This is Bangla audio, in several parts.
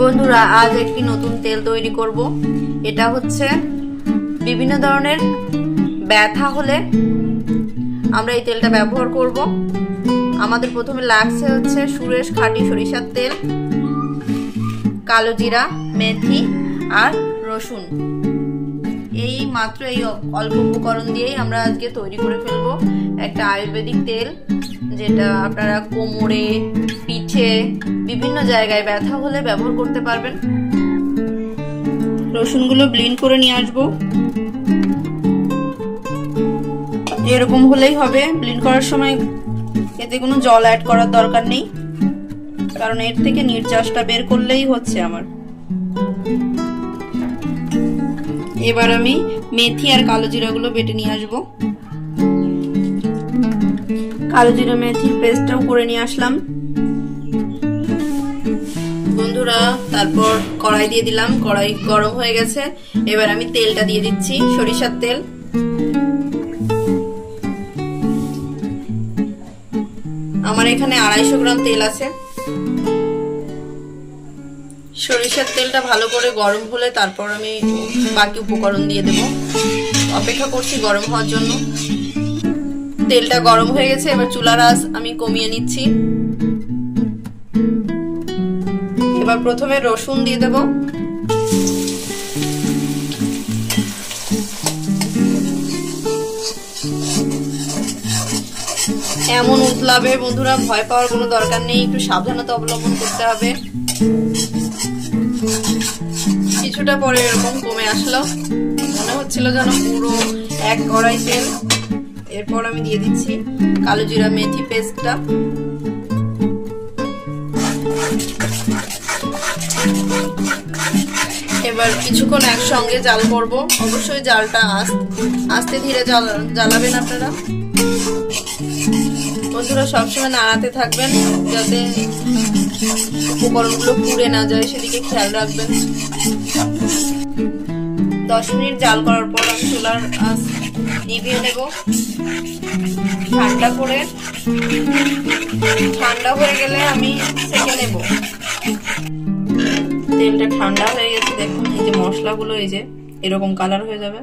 বন্ধুরা, আজ একটি নতুন তেল তৈরি করব। এটা হচ্ছে বিভিন্ন ধরনের ব্যথা হলে আমরা এই তেলটা ব্যবহার করব। আমাদের প্রথমে লাগছে হচ্ছে সুরেশ খাঁটি সরিষার তেল, কালো জিরা, মেথি আর রসুন। এই মাত্র এই অল্প উপকরণ দিয়েই আমরা আজকে তৈরি করে ফেলবো একটা আয়ুর্বেদিক তেল, যেটা আপনারা কোমরে, পিঠে, বিভিন্ন জায়গায় ব্যথা হলে ব্যবহার করতে পারবেন। রসুনগুলো ব্লেন্ড করে নিয়ে আসবো। এরকম হলেই হবে। ব্লেন্ড করার সময় এতে কোনো জল অ্যাড করার দরকার নেই, কারণ এর থেকে নির্যাসটা বের করলেই হচ্ছে আমার। এবার আমি মেথি আর কালো জিরাগুলো বেটে নিয়ে আসবো। কালো জিরা মেথির পেস্টটাও করে নিয়ে আসলাম বন্ধুরা। তারপর কড়াই দিয়ে দিলাম, কড়াই গরম হয়ে গেছে। এবার আমি তেলটা দিয়ে দিচ্ছি, সরিষার তেল। আমার এখানে 250 গ্রাম তেল আছে। সরিষার তেলটা ভালো করে গরম হলে তারপর আমি বাকি উপকরণ দিয়ে দেব। অপেক্ষা করছি গরম হওয়ার জন্য। তেলটা গরম হয়ে গেছে, এবার চুলার আঁচ আমি কমিয়ে নিচ্ছি। এবার প্রথমে রসুন দিয়ে দেব। এমন উতলাবে বন্ধুরা, ভয় পাওয়ার কোনো দরকার নেই, একটু সাবধানতা অবলম্বন করতে হবে। কিছুটা পরে এরকম কমে আসলো, মনে হচ্ছিল যেন পুরো এক কড়াই তেল। এরপর আমি দিয়ে দিচ্ছি কালো জিরা মেথি পেস্টটা। এবার কিছুক্ষণ একসঙ্গে জাল করব। অবশ্যই জালটা আস্তে ধীরে জ্বালাবেন আপনারা বন্ধুরা। সবসময় নাড়াতে থাকবেন যাতে উপকরণগুলো পুড়ে না যায়, সেদিকে খেয়াল রাখবেন। 10 মিনিট জাল করার পর আমি চুলার আঁচ নিভিয়ে নেব। ঠান্ডা হয়ে গেলে আমি সেঁকে নেব। তেলটা ঠান্ডা হয়ে গেছে, দেখুন এই যে মশলাগুলো এই যে এরকম কালার হয়ে যাবে।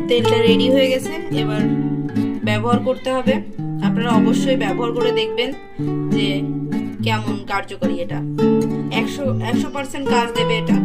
তেলটা রেডি হয়ে গেছে, এবার ব্যবহার করতে হবে। আপনারা অবশ্যই ব্যবহার করে দেখবেন যে কেমন কার্যকরী। এটা 100% কাজ দেবে এটা।